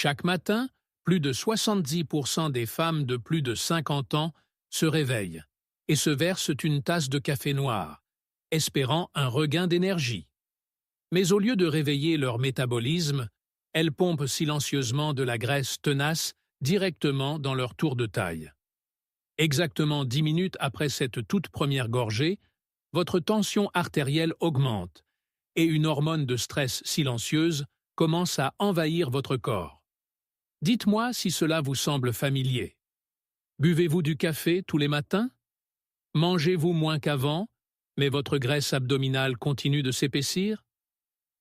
Chaque matin, plus de 70% des femmes de plus de 50 ans se réveillent et se versent une tasse de café noir, espérant un regain d'énergie. Mais au lieu de réveiller leur métabolisme, elles pompent silencieusement de la graisse tenace directement dans leur tour de taille. Exactement 10 minutes après cette toute première gorgée, votre tension artérielle augmente et une hormone de stress silencieuse commence à envahir votre corps. Dites-moi si cela vous semble familier. Buvez-vous du café tous les matins? Mangez-vous moins qu'avant, mais votre graisse abdominale continue de s'épaissir?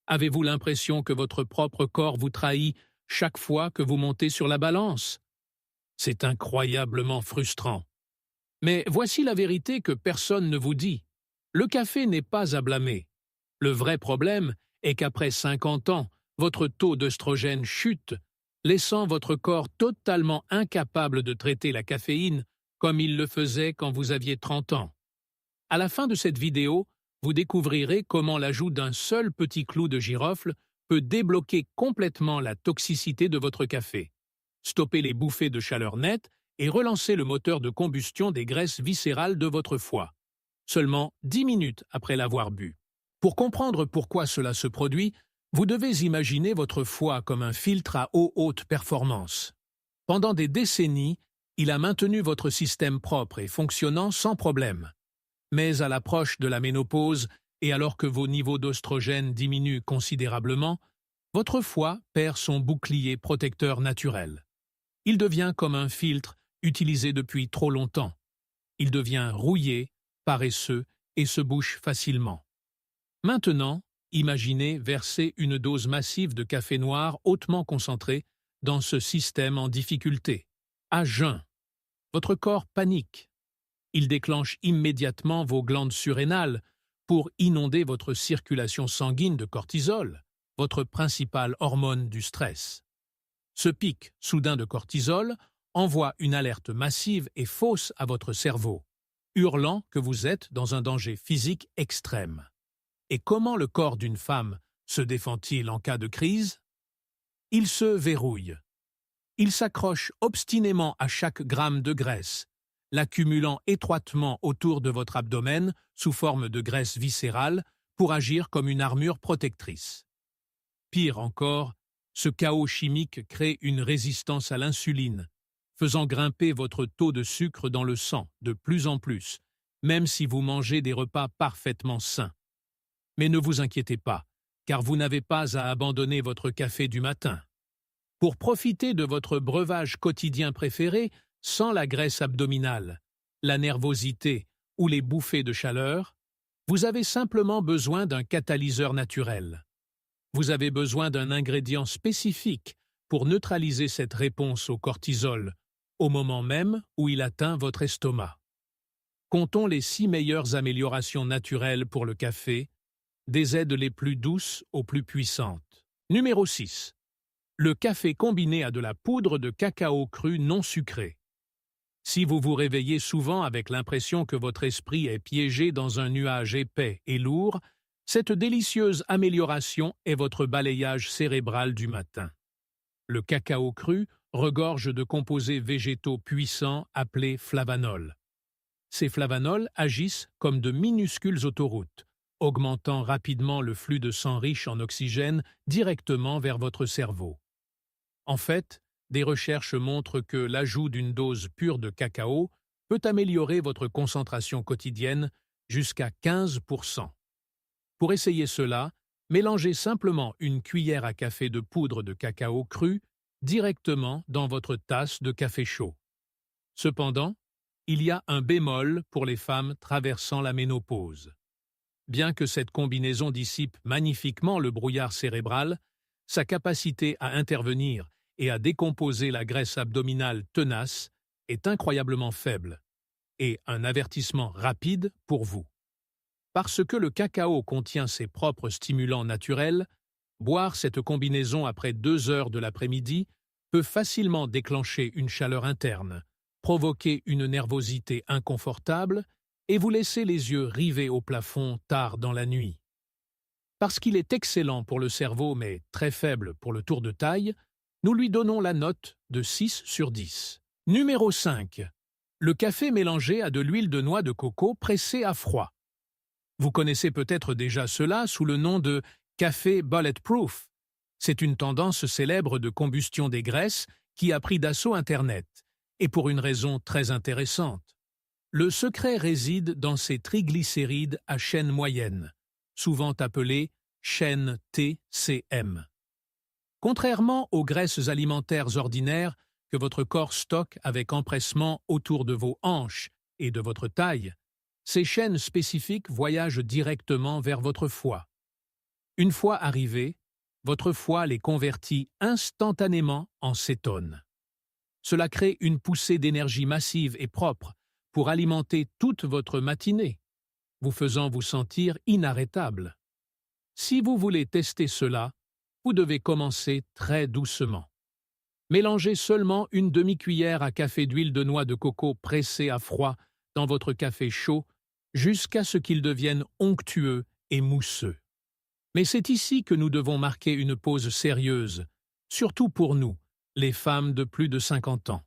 Avez-vous l'impression que votre propre corps vous trahit chaque fois que vous montez sur la balance? C'est incroyablement frustrant. Mais voici la vérité que personne ne vous dit. Le café n'est pas à blâmer. Le vrai problème est qu'après 50 ans, votre taux d'œstrogène chute, laissant votre corps totalement incapable de traiter la caféine comme il le faisait quand vous aviez 30 ans. À la fin de cette vidéo, vous découvrirez comment l'ajout d'un seul petit clou de girofle peut débloquer complètement la toxicité de votre café, stopper les bouffées de chaleur nettes et relancer le moteur de combustion des graisses viscérales de votre foie, seulement 10 minutes après l'avoir bu. Pour comprendre pourquoi cela se produit, vous devez imaginer votre foie comme un filtre à eau haute performance. Pendant des décennies, il a maintenu votre système propre et fonctionnant sans problème. Mais à l'approche de la ménopause, et alors que vos niveaux d'œstrogène diminuent considérablement, votre foie perd son bouclier protecteur naturel. Il devient comme un filtre utilisé depuis trop longtemps. Il devient rouillé, paresseux et se bouche facilement. Maintenant, imaginez verser une dose massive de café noir hautement concentré dans ce système en difficulté, à jeun. Votre corps panique. Il déclenche immédiatement vos glandes surrénales pour inonder votre circulation sanguine de cortisol, votre principale hormone du stress. Ce pic soudain de cortisol envoie une alerte massive et fausse à votre cerveau, hurlant que vous êtes dans un danger physique extrême. Et comment le corps d'une femme se défend-il en cas de crise? Il se verrouille. Il s'accroche obstinément à chaque gramme de graisse, l'accumulant étroitement autour de votre abdomen sous forme de graisse viscérale pour agir comme une armure protectrice. Pire encore, ce chaos chimique crée une résistance à l'insuline, faisant grimper votre taux de sucre dans le sang de plus en plus, même si vous mangez des repas parfaitement sains. Mais ne vous inquiétez pas, car vous n'avez pas à abandonner votre café du matin. Pour profiter de votre breuvage quotidien préféré, sans la graisse abdominale, la nervosité ou les bouffées de chaleur, vous avez simplement besoin d'un catalyseur naturel. Vous avez besoin d'un ingrédient spécifique pour neutraliser cette réponse au cortisol, au moment même où il atteint votre estomac. Comptons les 6 meilleures améliorations naturelles pour le café, des aides les plus douces aux plus puissantes. Numéro 6. Le café combiné à de la poudre de cacao cru non sucré. Si vous vous réveillez souvent avec l'impression que votre esprit est piégé dans un nuage épais et lourd, cette délicieuse amélioration est votre balayage cérébral du matin. Le cacao cru regorge de composés végétaux puissants appelés flavanols. Ces flavanols agissent comme de minuscules autoroutes, augmentant rapidement le flux de sang riche en oxygène directement vers votre cerveau. En fait, des recherches montrent que l'ajout d'une dose pure de cacao peut améliorer votre concentration quotidienne jusqu'à 15%. Pour essayer cela, mélangez simplement une cuillère à café de poudre de cacao cru directement dans votre tasse de café chaud. Cependant, il y a un bémol pour les femmes traversant la ménopause. Bien que cette combinaison dissipe magnifiquement le brouillard cérébral, sa capacité à intervenir et à décomposer la graisse abdominale tenace est incroyablement faible, et un avertissement rapide pour vous. Parce que le cacao contient ses propres stimulants naturels, boire cette combinaison après 2 heures de l'après-midi peut facilement déclencher une chaleur interne, provoquer une nervosité inconfortable et vous laisser les yeux rivés au plafond tard dans la nuit. Parce qu'il est excellent pour le cerveau mais très faible pour le tour de taille, Nous lui donnons la note de 6 sur 10. Numéro 5. Le café mélangé à de l'huile de noix de coco pressée à froid. Vous connaissez peut-être déjà cela sous le nom de café bulletproof. C'est une tendance célèbre de combustion des graisses qui a pris d'assaut Internet, et pour une raison très intéressante. Le secret réside dans ces triglycérides à chaîne moyenne, souvent appelés chaîne TCM. Contrairement aux graisses alimentaires ordinaires que votre corps stocke avec empressement autour de vos hanches et de votre taille, ces chaînes spécifiques voyagent directement vers votre foie. Une fois arrivées, votre foie les convertit instantanément en cétone. Cela crée une poussée d'énergie massive et propre pour alimenter toute votre matinée, vous faisant vous sentir inarrêtable. Si vous voulez tester cela, vous devez commencer très doucement. Mélangez seulement une demi-cuillère à café d'huile de noix de coco pressée à froid dans votre café chaud jusqu'à ce qu'il devienne onctueux et mousseux. Mais c'est ici que nous devons marquer une pause sérieuse, surtout pour nous, les femmes de plus de 50 ans.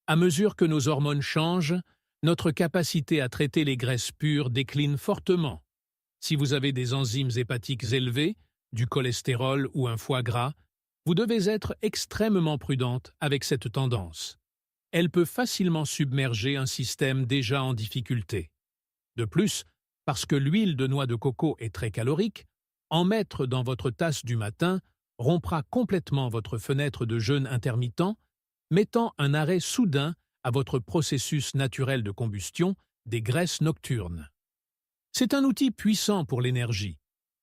À mesure que nos hormones changent, notre capacité à traiter les graisses pures décline fortement. Si vous avez des enzymes hépatiques élevées, du cholestérol ou un foie gras, vous devez être extrêmement prudente avec cette tendance. Elle peut facilement submerger un système déjà en difficulté. De plus, parce que l'huile de noix de coco est très calorique, en mettre dans votre tasse du matin rompra complètement votre fenêtre de jeûne intermittent, mettant un arrêt soudain à votre processus naturel de combustion des graisses nocturnes. C'est un outil puissant pour l'énergie,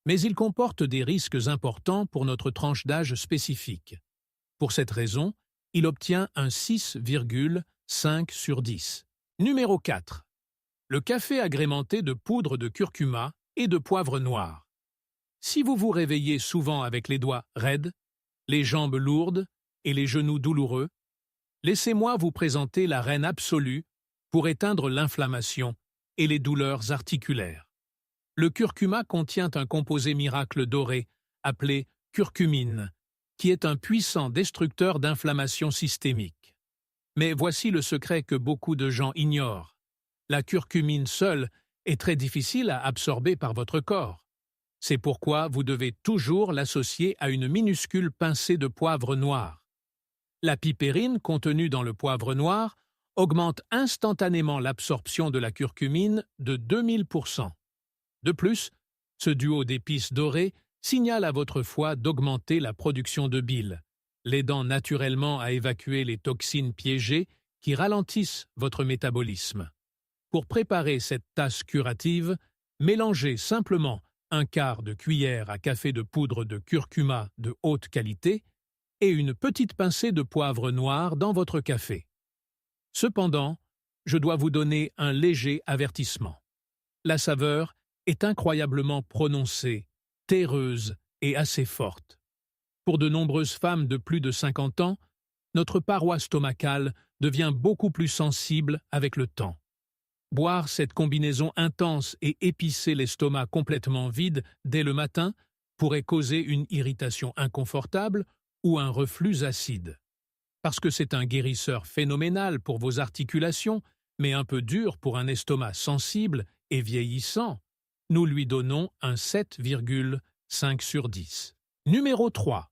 mais il comporte des risques importants pour notre tranche d'âge spécifique. Pour cette raison, il obtient un 6,5 sur 10. Numéro 4. Le café agrémenté de poudre de curcuma et de poivre noir. Si vous vous réveillez souvent avec les doigts raides, les jambes lourdes et les genoux douloureux, laissez-moi vous présenter la reine absolue pour éteindre l'inflammation et les douleurs articulaires. Le curcuma contient un composé miracle doré appelé curcumine, qui est un puissant destructeur d'inflammation systémique. Mais voici le secret que beaucoup de gens ignorent. La curcumine seule est très difficile à absorber par votre corps. C'est pourquoi vous devez toujours l'associer à une minuscule pincée de poivre noir. La pipérine contenue dans le poivre noir augmente instantanément l'absorption de la curcumine de 2000%. De plus, ce duo d'épices dorées signale à votre foie d'augmenter la production de bile, l'aidant naturellement à évacuer les toxines piégées qui ralentissent votre métabolisme. Pour préparer cette tasse curative, mélangez simplement un quart de cuillère à café de poudre de curcuma de haute qualité et une petite pincée de poivre noir dans votre café. Cependant, je dois vous donner un léger avertissement. La saveur est incroyablement prononcée, terreuse et assez forte. Pour de nombreuses femmes de plus de 50 ans, notre paroi stomacale devient beaucoup plus sensible avec le temps. Boire cette combinaison intense et épicer l'estomac complètement vide dès le matin pourrait causer une irritation inconfortable ou un reflux acide. Parce que c'est un guérisseur phénoménal pour vos articulations, mais un peu dur pour un estomac sensible et vieillissant, nous lui donnons un 7,5 sur 10. Numéro 3.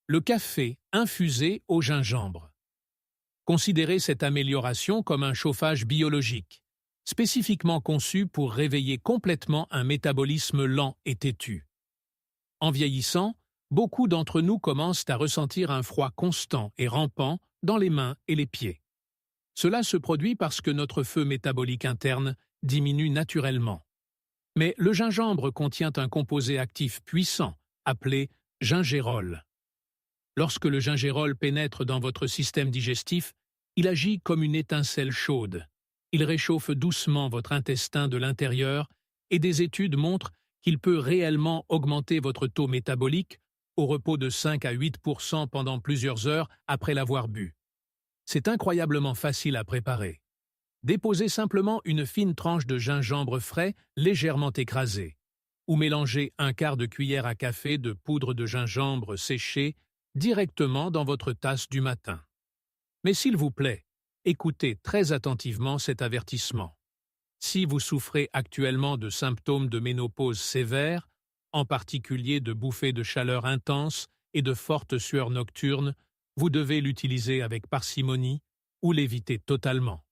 Le café infusé au gingembre. Considérez cette amélioration comme un chauffage biologique, spécifiquement conçu pour réveiller complètement un métabolisme lent et têtu. En vieillissant, beaucoup d'entre nous commencent à ressentir un froid constant et rampant dans les mains et les pieds. Cela se produit parce que notre feu métabolique interne diminue naturellement. Mais le gingembre contient un composé actif puissant, appelé gingérol. Lorsque le gingérol pénètre dans votre système digestif, il agit comme une étincelle chaude. Il réchauffe doucement votre intestin de l'intérieur et des études montrent qu'il peut réellement augmenter votre taux métabolique au repos de 5 à 8% pendant plusieurs heures après l'avoir bu. C'est incroyablement facile à préparer. Déposez simplement une fine tranche de gingembre frais légèrement écrasé, ou mélangez un quart de cuillère à café de poudre de gingembre séchée directement dans votre tasse du matin. Mais s'il vous plaît, écoutez très attentivement cet avertissement. Si vous souffrez actuellement de symptômes de ménopause sévère, en particulier de bouffées de chaleur intenses et de fortes sueurs nocturnes, vous devez l'utiliser avec parcimonie ou l'éviter totalement.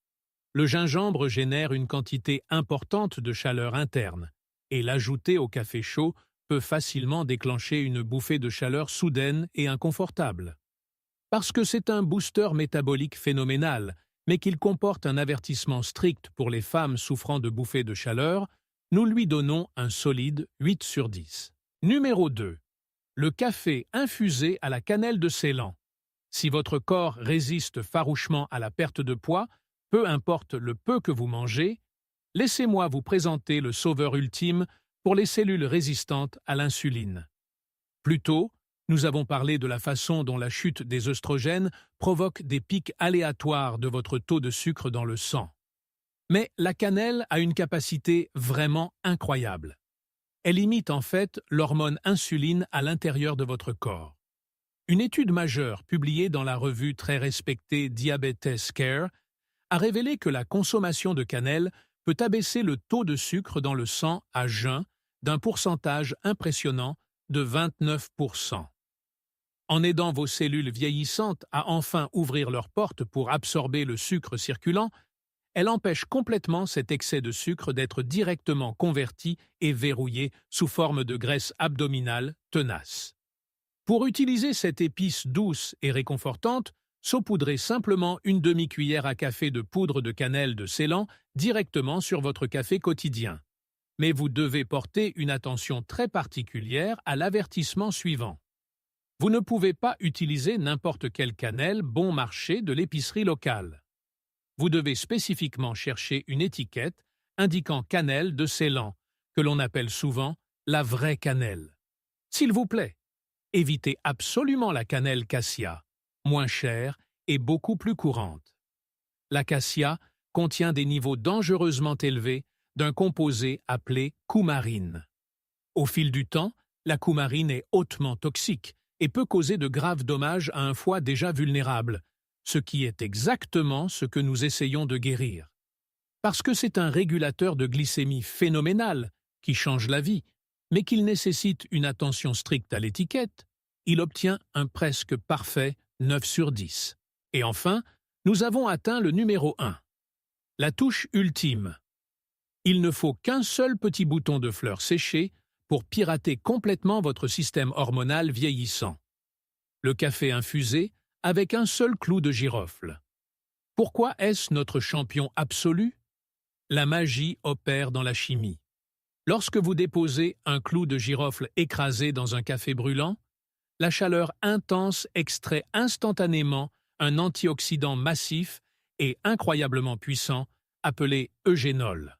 Le gingembre génère une quantité importante de chaleur interne, et l'ajouter au café chaud peut facilement déclencher une bouffée de chaleur soudaine et inconfortable. Parce que c'est un booster métabolique phénoménal, mais qu'il comporte un avertissement strict pour les femmes souffrant de bouffées de chaleur, nous lui donnons un solide 8 sur 10. Numéro 2. Le café infusé à la cannelle de Ceylan. Si votre corps résiste farouchement à la perte de poids, peu importe le peu que vous mangez, laissez-moi vous présenter le sauveur ultime pour les cellules résistantes à l'insuline. Plus tôt, nous avons parlé de la façon dont la chute des œstrogènes provoque des pics aléatoires de votre taux de sucre dans le sang. Mais la cannelle a une capacité vraiment incroyable. Elle imite en fait l'hormone insuline à l'intérieur de votre corps. Une étude majeure publiée dans la revue très respectée Diabetes Care a révélé que la consommation de cannelle peut abaisser le taux de sucre dans le sang à jeun d'un pourcentage impressionnant de 29%. En aidant vos cellules vieillissantes à enfin ouvrir leurs portes pour absorber le sucre circulant, elle empêche complètement cet excès de sucre d'être directement converti et verrouillé sous forme de graisse abdominale tenace. Pour utiliser cette épice douce et réconfortante, saupoudrez simplement une demi-cuillère à café de poudre de cannelle de Ceylan directement sur votre café quotidien. Mais vous devez porter une attention très particulière à l'avertissement suivant. Vous ne pouvez pas utiliser n'importe quelle cannelle bon marché de l'épicerie locale. Vous devez spécifiquement chercher une étiquette indiquant cannelle de Ceylan, que l'on appelle souvent la vraie cannelle. S'il vous plaît, évitez absolument la cannelle cassia, moins chère et beaucoup plus courante. La cassia contient des niveaux dangereusement élevés d'un composé appelé coumarine. Au fil du temps, la coumarine est hautement toxique et peut causer de graves dommages à un foie déjà vulnérable, ce qui est exactement ce que nous essayons de guérir. Parce que c'est un régulateur de glycémie phénoménal qui change la vie, mais qu'il nécessite une attention stricte à l'étiquette, il obtient un presque parfait 9 sur 10. Et enfin, nous avons atteint le numéro 1. La touche ultime. Il ne faut qu'un seul petit bouton de fleurs séchées pour pirater complètement votre système hormonal vieillissant. Le café infusé avec un seul clou de girofle. Pourquoi est-ce notre champion absolu? La magie opère dans la chimie. Lorsque vous déposez un clou de girofle écrasé dans un café brûlant, la chaleur intense extrait instantanément un antioxydant massif et incroyablement puissant appelé eugénol.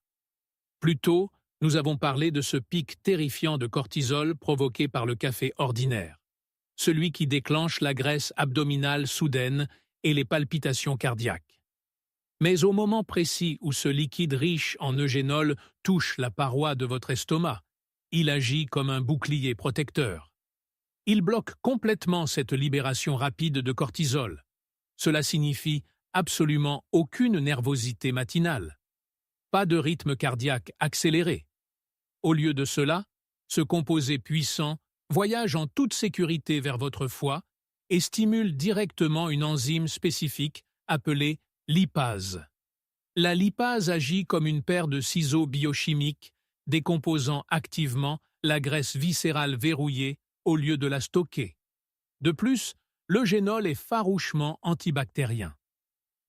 Plus tôt, nous avons parlé de ce pic terrifiant de cortisol provoqué par le café ordinaire, celui qui déclenche la graisse abdominale soudaine et les palpitations cardiaques. Mais au moment précis où ce liquide riche en eugénol touche la paroi de votre estomac, il agit comme un bouclier protecteur. Il bloque complètement cette libération rapide de cortisol. Cela signifie absolument aucune nervosité matinale. Pas de rythme cardiaque accéléré. Au lieu de cela, ce composé puissant voyage en toute sécurité vers votre foie et stimule directement une enzyme spécifique appelée lipase. La lipase agit comme une paire de ciseaux biochimiques, décomposant activement la graisse viscérale verrouillée au lieu de la stocker. De plus, l'eugénol est farouchement antibactérien.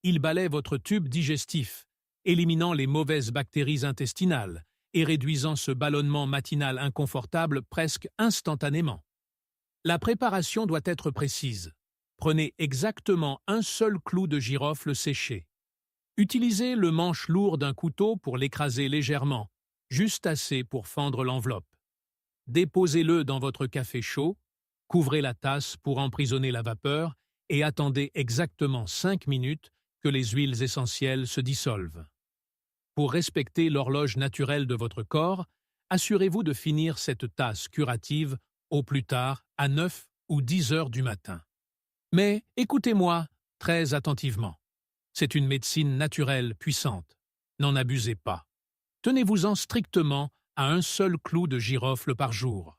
Il balaie votre tube digestif, éliminant les mauvaises bactéries intestinales et réduisant ce ballonnement matinal inconfortable presque instantanément. La préparation doit être précise. Prenez exactement un seul clou de girofle séché. Utilisez le manche lourd d'un couteau pour l'écraser légèrement, juste assez pour fendre l'enveloppe. Déposez-le dans votre café chaud, couvrez la tasse pour emprisonner la vapeur et attendez exactement 5 minutes que les huiles essentielles se dissolvent. Pour respecter l'horloge naturelle de votre corps, assurez-vous de finir cette tasse curative au plus tard à 9 ou 10 heures du matin. Mais écoutez-moi très attentivement. C'est une médecine naturelle puissante. N'en abusez pas. Tenez-vous-en strictement à un seul clou de girofle par jour.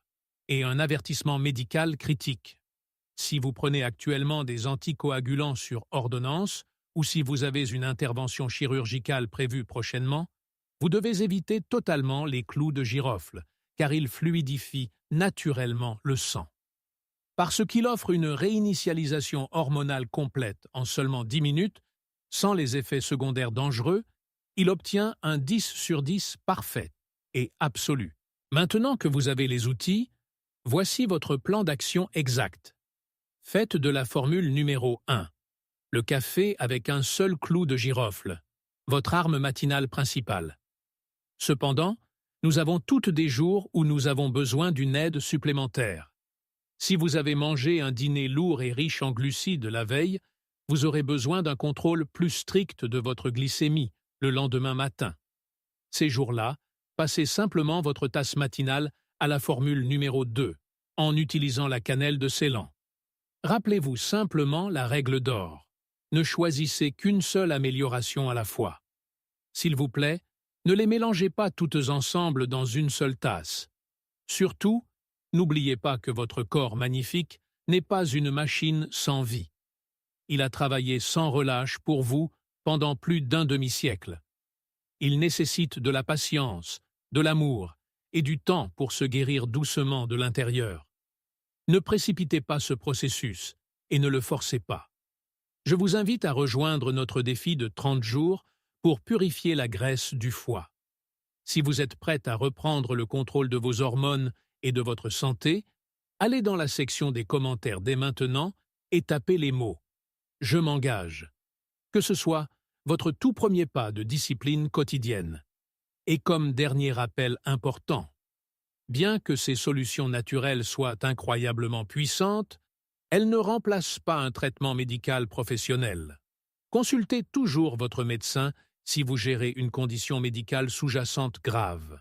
Et un avertissement médical critique. Si vous prenez actuellement des anticoagulants sur ordonnance ou si vous avez une intervention chirurgicale prévue prochainement, vous devez éviter totalement les clous de girofle, car ils fluidifient naturellement le sang. Parce qu'il offre une réinitialisation hormonale complète en seulement 10 minutes, sans les effets secondaires dangereux, il obtient un 10 sur 10 parfait et absolu. Maintenant que vous avez les outils, voici votre plan d'action exact. Faites de la formule numéro 1, le café avec un seul clou de girofle, votre arme matinale principale. Cependant, nous avons toutes des jours où nous avons besoin d'une aide supplémentaire. Si vous avez mangé un dîner lourd et riche en glucides la veille, vous aurez besoin d'un contrôle plus strict de votre glycémie le lendemain matin. Ces jours-là, passez simplement votre tasse matinale à la formule numéro 2, en utilisant la cannelle de Ceylan. Rappelez-vous simplement la règle d'or. Ne choisissez qu'une seule amélioration à la fois. S'il vous plaît, ne les mélangez pas toutes ensemble dans une seule tasse. Surtout, n'oubliez pas que votre corps magnifique n'est pas une machine sans vie. Il a travaillé sans relâche pour vous pendant plus d'un demi-siècle. Il nécessite de la patience, de l'amour et du temps pour se guérir doucement de l'intérieur. Ne précipitez pas ce processus et ne le forcez pas. Je vous invite à rejoindre notre défi de 30 jours pour purifier la graisse du foie. Si vous êtes prête à reprendre le contrôle de vos hormones et de votre santé, allez dans la section des commentaires dès maintenant et tapez les mots « Je m'engage », que ce soit votre tout premier pas de discipline quotidienne. Et comme dernier rappel important, bien que ces solutions naturelles soient incroyablement puissantes, elles ne remplacent pas un traitement médical professionnel. Consultez toujours votre médecin si vous gérez une condition médicale sous-jacente grave.